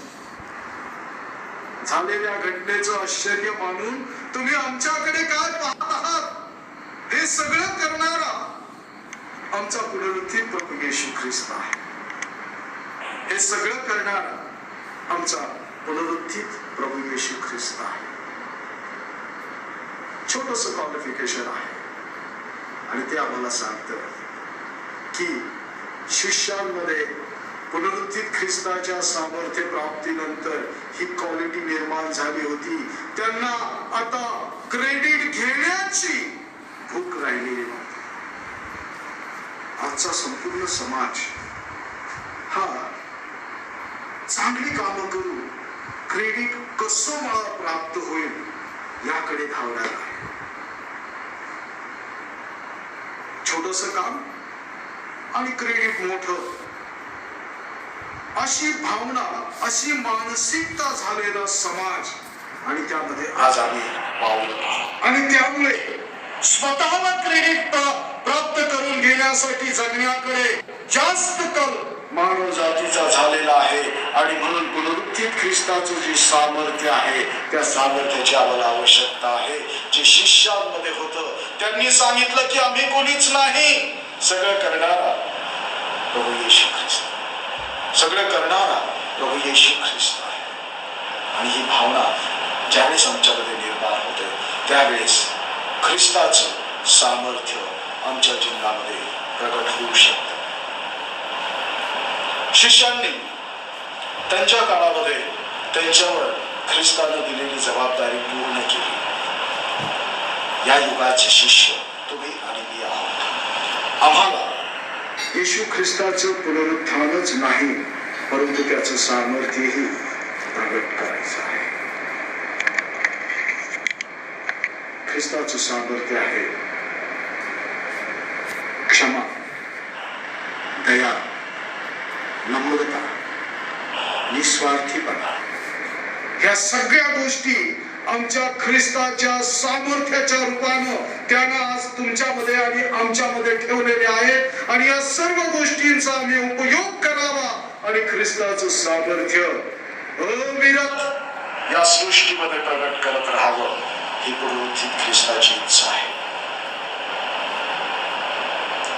तुम्ही आमच्याकडे काय पाहत आहात? हे सगळं करणारा आमचा पुनरुत्थित प्रभू येशू ख्रिस्त आहे. हे सगळं करणारा आमचा पुनरुत्थित प्रभू येशू ख्रिस्त आहे. छोटस क्वालिफिकेशन आहे आणि ते आम्हाला सांगतं की शिष्यांमध्ये पुनरुत्थित ख्रिस्ताच्या सामर्थ्य प्राप्तीनंतर ही क्वालिटी निर्माण झाली होती. त्यांना आता क्रेडिट घेण्याची भूक राहिलेली नव्हती. आजचा संपूर्ण समाज हा चांगली कामं करून क्रेडिट कसं मला प्राप्त होईल याकडे धावणार आहे. छोटस काम आणि क्रेडिट मोठं, अशी भावना, अशी मानसिकता झालेला समाज आणि त्यामध्ये आज आम्ही पावलं. आणि त्यामुळे स्वतःला क्रेडिट प्राप्त करून घेण्यासाठी जगण्याकडे जास्त कल मानव जातीचा झालेला आहे. आणि म्हणून पुनरुत्थित ख्रिस्ताचं जे सामर्थ्य आहे त्या सामर्थ्याची आम्हाला आवश्यकता आहे. जे शिष्यांमध्ये होतं त्यांनी सांगितलं की आम्ही कोणीच नाही, सगळं करणारा प्रभू येशू ख्रिस्त, सगळं करणारा प्रभू येशू ख्रिस्त आहे. आणि ही भावना ज्यावेळेस आमच्यामध्ये निर्माण होते त्यावेळेस ख्रिस्ताचं सामर्थ्य आमच्या जीवनामध्ये प्रगट होऊ शकतं. शिष्यांनी त्यांच्या काळामध्ये त्यांच्यावर ख्रिस्ताने दिलेली जबाबदारी पूर्ण केली. या युगाचे शिष्य तुम्ही आणि मी आहोत. आम्हाला येशू ख्रिस्ताचं पुनरुत्थानच नाही परंतु त्याचं सामर्थ्यही प्रगट करायचं आहे. ख्रिस्ताचं सामर्थ्य आहे क्षमा, दया, नम्रता, निस्वार्थीपणा. ह्या सगळ्या गोष्टी आमच्या ख्रिस्ताच्या सामर्थ्याच्या रूपानं त्यानं आज तुमच्यामध्ये आणि आमच्यामध्ये ठेवलेले आहेत. आणि या सर्व गोष्टींचा आम्ही उपयोग करावा आणि ख्रिस्ताचं सामर्थ्य अविरत या सृष्टीमध्ये प्रगट करत राहावं ही पुनरुत्थित ख्रिस्ताची इच्छा आहे.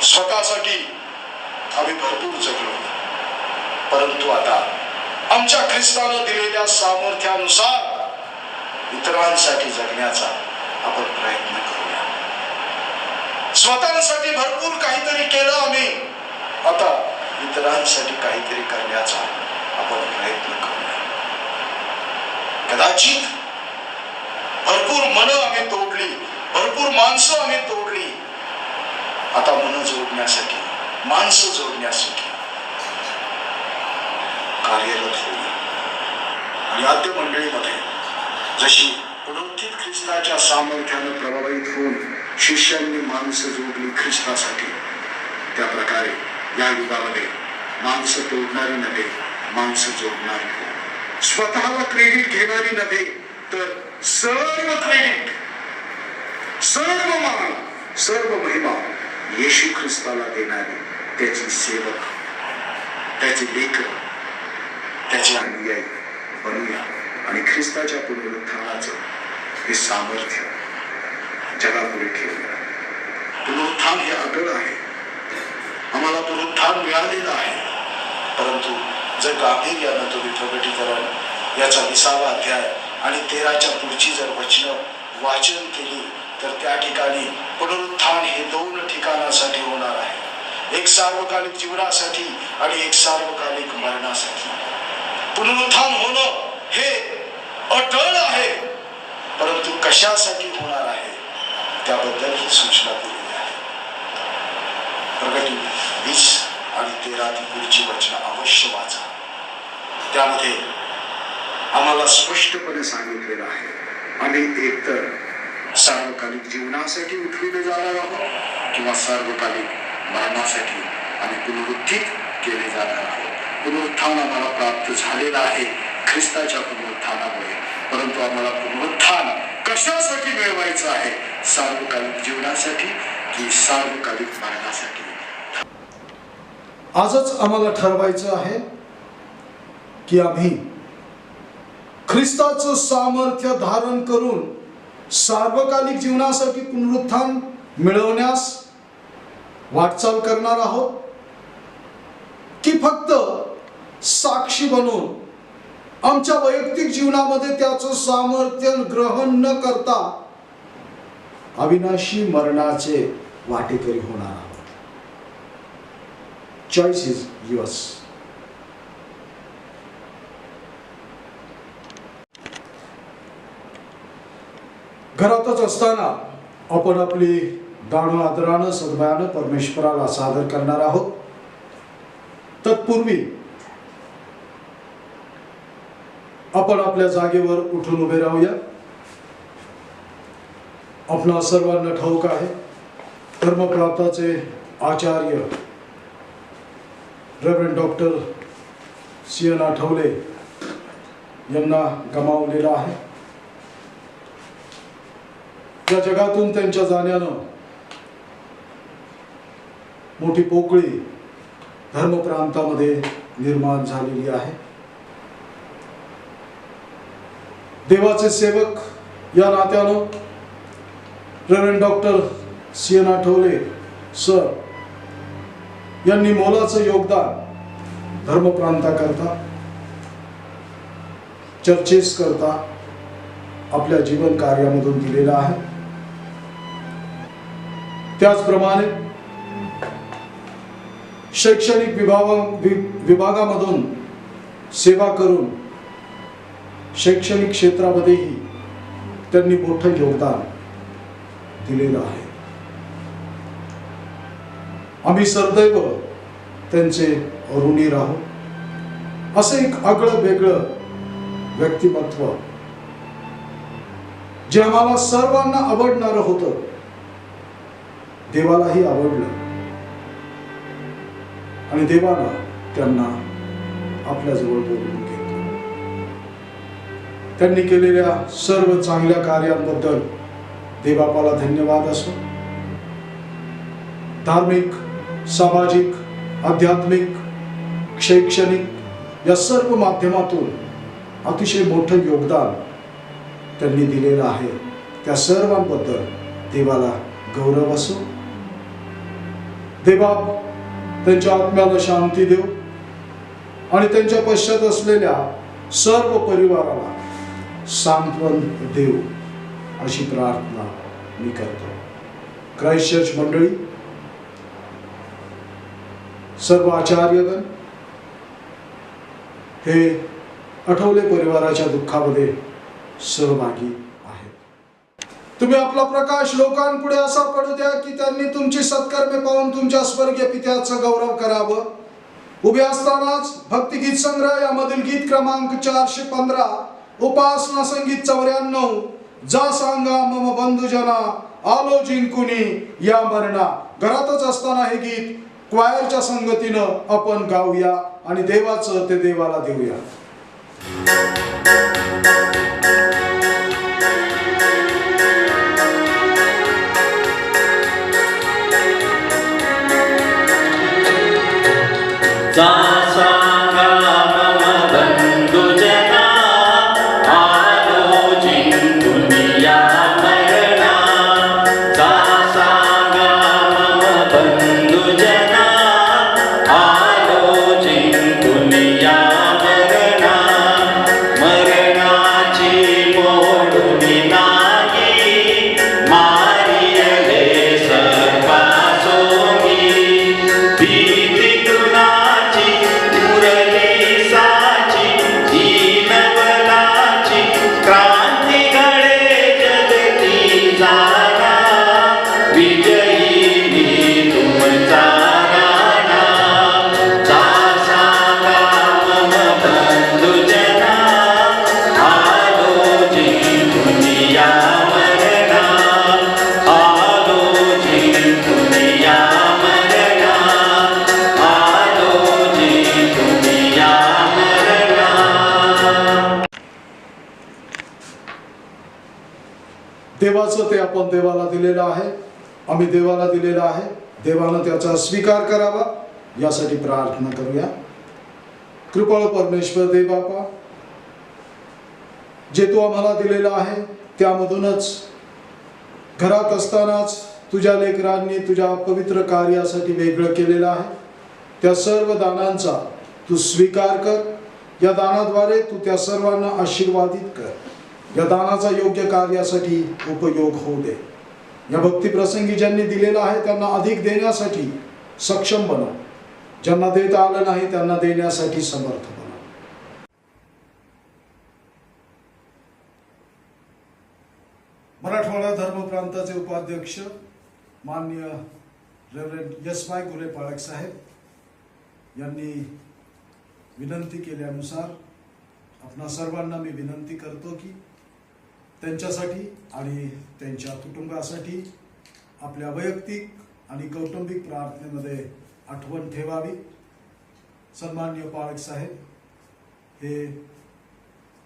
स्वतःसाठी आम्ही भरपूर जगलो परंतु आता आमच्या ख्रिस्तानं दिलेल्या सामर्थ्यानुसार इतरांसाठी जगण्याचा आपण प्रयत्न करूया. स्वतःसाठी भरपूर काहीतरी केलं आम्ही, आता इतरांसाठी काहीतरी करण्याचा आपण प्रयत्न करूया. कदाचित भरपूर मनं आम्ही तोडली, भरपूर माणसं आम्ही तोडली, आता मनं जोडण्यासाठी, माणसं जोडण्यासाठी कार्यरत होईल. आणि आद्य मंडळीमध्ये जशी पुनरुत्थित ख्रिस्ताच्या सामर्थ्यानं प्रभावित होऊन शिष्यांनी माणसं जोडली ख्रिस्तासाठी, त्या प्रकारे या युगामध्ये माणसं तोडणारी नव्हे, माणसं जोडणारी हो. स्वतःला क्रेडिट घेणारी नव्हे तर सर्व क्रेडिट, सर्व मान, सर्व महिमा येशू ख्रिस्ताला देणारी, त्याची सेवक, त्याचे लेकर, त्याचे अनुयायी बनूया आणि ख्रिस्ताच्या पुनरुत्थानाचं हे सामर्थ्य जगापुढे ठेवूया. पुनरुत्थान हे अटळ आहे. आम्हाला पुनरुत्थान मिळालेलं आहे परंतु जर गांभीर्यानं तुम्ही प्रगटीकरण याचा 20वा अध्याय आणि 13च्या पुढची जर वचनं वाचन केली तर त्या ठिकाणी पुनरुत्थान हे 2 ठिकाणासाठी होणार आहे. एक सार्वकालिक जीवनासाठी आणि एक सार्वकालिक मरणासाठी. पुनरुत्थान होणं हे अटळ आहे परंतु कशासाठी होणार आहे त्याबद्दल ही सूचना दिलेली आहे. प्रगटी 20 आणि 13 ती पुढची वचनं अवश्य वाचा. त्यामध्ये आम्हाला स्पष्टपणे सांगितलेलं आहे आम्ही एकतर सार्वकालिक जीवनासाठी उठविले जाणार आहोत किंवा सार्वकालिक मरणासाठी आम्ही पुनरुत्थित केले जाणार आहोत. पुनरुत्थान आम्हाला प्राप्त झालेला आहे ख्रिस्ताच्या पुनरुत्थानामुळे परंतु आम्हाला पुनरुत्थान कशासाठी मिळवायचं आहे, सार्वकालिक जीवनासाठी की सार्वकालिक मरणासाठी. आजच आम्हाला ठरवायचं आहे की आम्ही ख्रिस्ताचं सामर्थ्य धारण करून सार्वकालिक जीवनासाठी पुनरुत्थान मिळवण्यास वाटचाल करणार आहोत की फक्त साक्षी बनून आमच्या वैयक्तिक जीवनामध्ये त्याचं सामर्थ्य ग्रहण न करता अविनाशी मरणाचे वाटेकरी होणार आहोत? Choice is yours. घरातच असताना आपण आपली दान आदरानं सद्भावानं परमेश्वराला सादर करणार आहोत. तत्पूर्वी आपण आपल्या जागेवर उठून उभे राहूया. आपणा सर्वांना ठाऊक आहे, धर्मप्रांताचे आचार्य रेव्हरंड डॉक्टर C.N. आठवले यांना गमावलेला आहे. या जगातून त्यांच्या जाण्यानं मोठी पोकळी धर्मप्रांतामध्ये निर्माण झालेली आहे. देवाचे सेवक या नात्यानं reverend doctor C.N. Athawale sir यांनी मोलाचं योगदान धर्मप्रांताकरता, चर्चेस करता आपल्या जीवन कार्यामधून दिलेलं आहे. त्याचप्रमाणे शैक्षणिक विभागामधून सेवा करून शैक्षणिक क्षेत्रामध्येही त्यांनी मोठं योगदान दिलेलं आहे. आम्ही सदैव त्यांचे ऋणी राहू. असं एक आगळं वेगळं व्यक्तिमत्व जे आम्हाला सर्वांना आवडणारं होतं, देवालाही आवडलं आणि देवाला त्यांना आपल्याजवळ बोलवून घेतलं. त्यांनी केलेल्या सर्व चांगल्या कार्यांबद्दल देवबापाला धन्यवाद असो. धार्मिक, सामाजिक, आध्यात्मिक, शैक्षणिक या सर्व माध्यमातून अतिशय मोठं योगदान त्यांनी दिलेलं आहे. त्या सर्वांबद्दल देवाला गौरव असो. देवबाप त्यांच्या आत्म्याला शांती देव आणि त्यांच्या पश्चात असलेल्या सर्व परिवाराला सांत्वन देव अशी प्रार्थना मी करतो. क्राइस्ट चर्च मंडळी, सर्व आचार्यगण हे आठवले परिवाराच्या दुःखामध्ये सहभागी आहेत. तुम्ही आपला प्रकाश लोकांपुढे असा पडू द्या की त्यांनी तुमची सत्कर्मे पाहून तुमच्या स्वर्गीय पित्याचा गौरव करावं. उभे असतानाच भक्तिगीत संग्रह यामधील गीत क्रमांक 415 उपासना संगीत 94 जा सांगा मम बंधुजना आलो जिंकुनी या मरणा. घरातच असताना हे गीत क्वायरच्या संगतीनं आपण गाऊया आणि देवाचं ते देवाला देऊया. देवाचं ते आपण देवाला दिलेलं आहे. आम्ही देवाला दिलेलं आहे. देवानं त्याचा स्वीकार करावा यासाठी प्रार्थना करूया. कृपाळू परमेश्वर देवबापा, जे तू आम्हाला दिलेलं आहे त्यामधूनच घरात असतानाच तुझ्या लेकरांनी तुझ्या पवित्र कार्यासाठी वेगळं केलेलं आहे, त्या सर्व दानांचा तू स्वीकार कर. या दानाद्वारे तू त्या सर्वांना आशीर्वादित कर. या दानाचा योग्य कार्यासाठी उपयोग होऊ दे. या भक्ती प्रसंगी ज्यांनी दिलेला आहे त्यांना अधिक देण्यासाठी सक्षम बनव. ज्यांना देता आलं नाही त्यांना देण्यासाठी समर्थ बनव. मराठवाडा धर्म प्रांताचे उपाध्यक्ष माननीय रेव्हरंड यशभाई गुले पाळक साहेब यांनी विनंती केल्यानुसार आपणा सर्वांना मी विनंती करतो की त्यांच्यासाठी आणि त्यांच्या कुटुंबासाठी आपल्या वैयक्तिक आणि कौटुंबिक प्रार्थनेमध्ये आठवण ठेवावी. सन्माननीय पाळक साहेब हे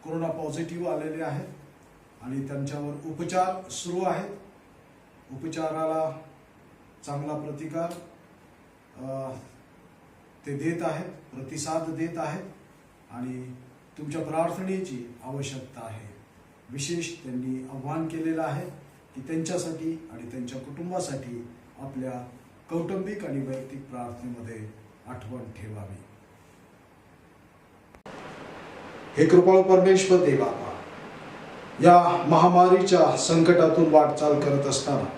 कोरोना पॉझिटिव्ह आलेले आहेत आणि त्यांच्यावर उपचार सुरू आहेत. उपचाराला चांगला प्रतिकार ते देत आहेत, प्रतिसाद देत आहेत आणि तुमच्या प्रार्थनेची आवश्यकता आहे. विशेष त्यांनी आव्हान केलेलं आहे की त्यांच्यासाठी आणि त्यांच्या कुटुंबासाठी आपल्या कौटुंबिक आणि वैयक्तिक प्रार्थनेमध्ये आठवण ठेवावी. हे कृपाळू परमेश्वर देवा, या महामारीच्या संकटातून वाटचाल करत असताना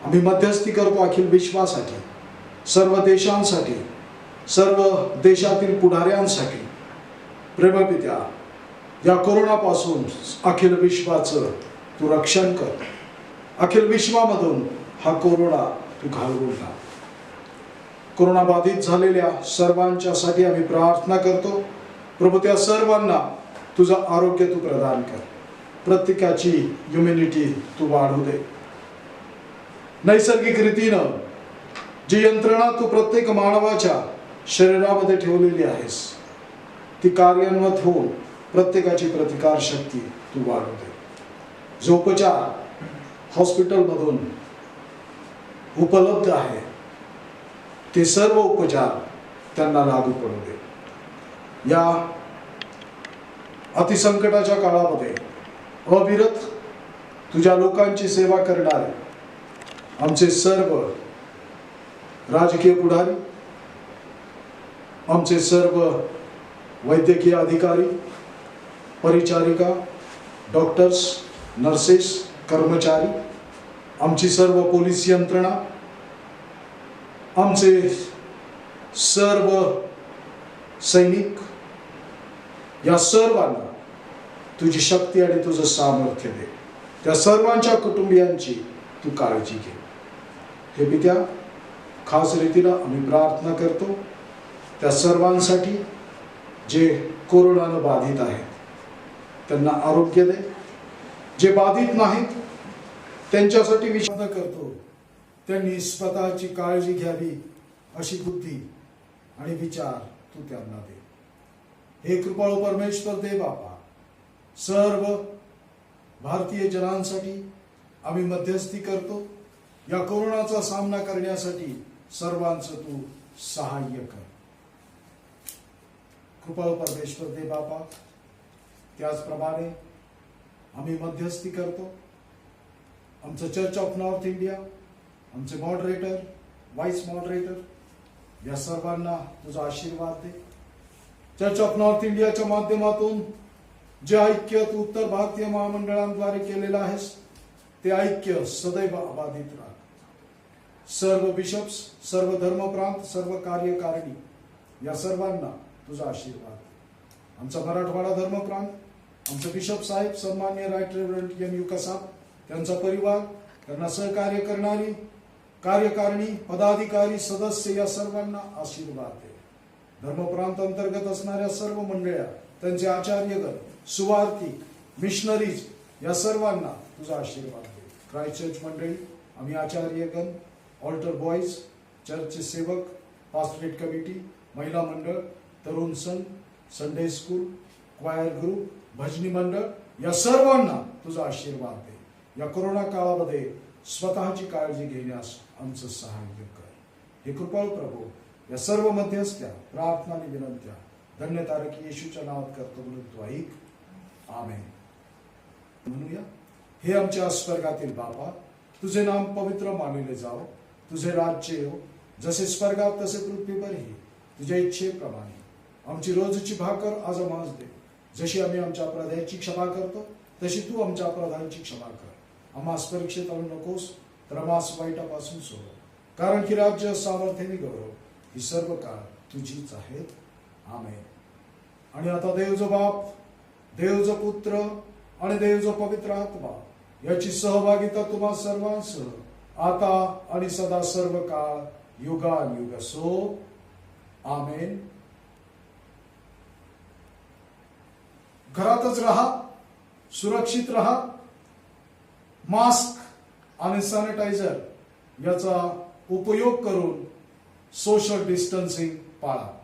आम्ही मध्यस्थी करतो अखिल विश्वासाठी, सर्व देशांसाठी, सर्व देशातील पुढाऱ्यांसाठी. प्रेमपित्या, या कोरोनापासून अखिल विश्वाचं तू रक्षण कर. अखिल विश्वामधून हा कोरोना तू घालवून टाक. कोरोना बाधित झालेल्या सर्वांच्यासाठी आम्ही प्रार्थना करतो. प्रभू, त्या सर्वांना तुझं आरोग्य तू प्रदान कर. प्रत्येकाची इम्युनिटी तू वाढवू दे. नैसर्गिक रीतीनं जी यंत्रणा तू प्रत्येक मानवाच्या शरीरामध्ये ठेवलेली आहेस ती कार्यान्वित होऊन प्रत्येकाची प्रतिकार शक्ती तू वाढवते. जो उपचार हॉस्पिटलमधून उपलब्ध आहे ते सर्व उपचार त्यांना लागू पडू दे. या अतिसंकटाच्या काळामध्ये अविरत तुझ्या लोकांची सेवा करणारे आमचे सर्व राजकीय पुढारी, आमचे सर्व वैद्यकीय अधिकारी, परिचारिका, डॉक्टर्स, नर्सेस, कर्मचारी, आमची सर्व पोलीस यंत्रणा, आमचे सर्व सैनिक, या सर्वांना तुझी शक्ती आणि तुझं सामर्थ्य दे. त्या सर्वांच्या कुटुंबियांची तू काळजी घे. हे पित्या, खास रीतीनं आम्ही प्रार्थना करतो त्या सर्वांसाठी जे कोरोनानं बाधित आहेत त्यांना आरोग्य दे. जे बाधित नाहीत त्यांच्यासाठी विचार करतो त्यांनी स्वतःची काळजी घ्यावी अशी बुद्धी आणि विचार तू त्यांना दे. हे कृपाळू परमेश्वर दे बापा, सर्व भारतीय जनांसाठी आम्ही मध्यस्थी करतो. या कोरोनाचा सामना करण्यासाठी सर्वांचं तू सहाय्य कर. कृपाळू परमेश्वर दे बापा, त्याचप्रमाणे आम्ही मध्यस्थी करतो. आमचं चर्च ऑफ नॉर्थ इंडिया, आमचे मॉडरेटर, व्हाईस मॉडरेटर, या सर्वांना तुझा आशीर्वाद दे. चर्च ऑफ नॉर्थ इंडियाच्या माध्यमातून जे ऐक्य तू उत्तर भारतीय महामंडळांद्वारे केलेलं आहेस ते ऐक्य सदैव अबाधित राहा. सर्व बिशप्स, सर्व धर्मप्रांत, सर्व कार्यकारिणी, या सर्वांना तुझा आशीर्वाद. आमचा मराठवाडा धर्मप्रांत, आमचे बिशप साहेब सन्माननीय राईट रेव्हरंड एम.यू. कसाब, त्यांचा परिवार, त्यांना सहकार्य करणारी कार्यकारिणी, पदाधिकारी, सदस्य, या सर्वांना आशीर्वाद दे. धर्मप्रांत अंतर्गत असणाऱ्या सर्व मंडळ्या, त्यांचे आचार्यगण, सुवार्थिक, मिशनरीज, या सर्वांना तुझा आशीर्वाद दे. क्राइस्ट चर्च मंडळी, आम्ही आचार्यगण, ऑल्टर बॉईज, चर्चचे सेवक, पास्टरेट कमिटी, महिला मंडळ, तरुण संघ, संडे स्कूल, क्वायर ग्रुप, भजनी मंडळ, या सर्वांना तुझा आशीर्वाद दे. या कोरोना काळामध्ये स्वतःची काळजी घेण्यास आमचं सहाय्य कर. हे कृपाळू प्रभू, या सर्व मध्यस्थ्या प्रार्थना आणि विनंत्या धन्यतारक येशूच्या नावात करतो म्हणून तू ऐक. आमेन. म्हणूया, हे आमच्या स्वर्गातील बापा, तुझे नाम पवित्र मानिले जावो, तुझे राज्य येवो, जसे स्वर्गात तसे पृथ्वीवरही तुझ्या इच्छेप्रमाणे. आमची रोजची भाकर आज आम्हास दे, जशी आम्ही आमच्या अपराधाची क्षमा करतो तशी तू आमच्या अपराधांची क्षमा कर. आम्हास परीक्षेत आणू नकोस, तर आम्हास वाईटापासून सोड, कारण की राज्य, सामर्थ्य आणि गौरव ही सर्व काळ तुझीच आहेत. आमेन. आणि आता देव जो बाप, देव जो पुत्र आणि देव जो पवित्र आत्मा याची सहभागिता तुम्हा सर्वांसह आता आणि सदा सर्व काळ युगानुयुग असो. आमेन. घरातच राहा, सुरक्षित राहा, मास्क आणि सॅनिटायझर याचा उपयोग करून सोशल डिस्टन्सिंग पाळा.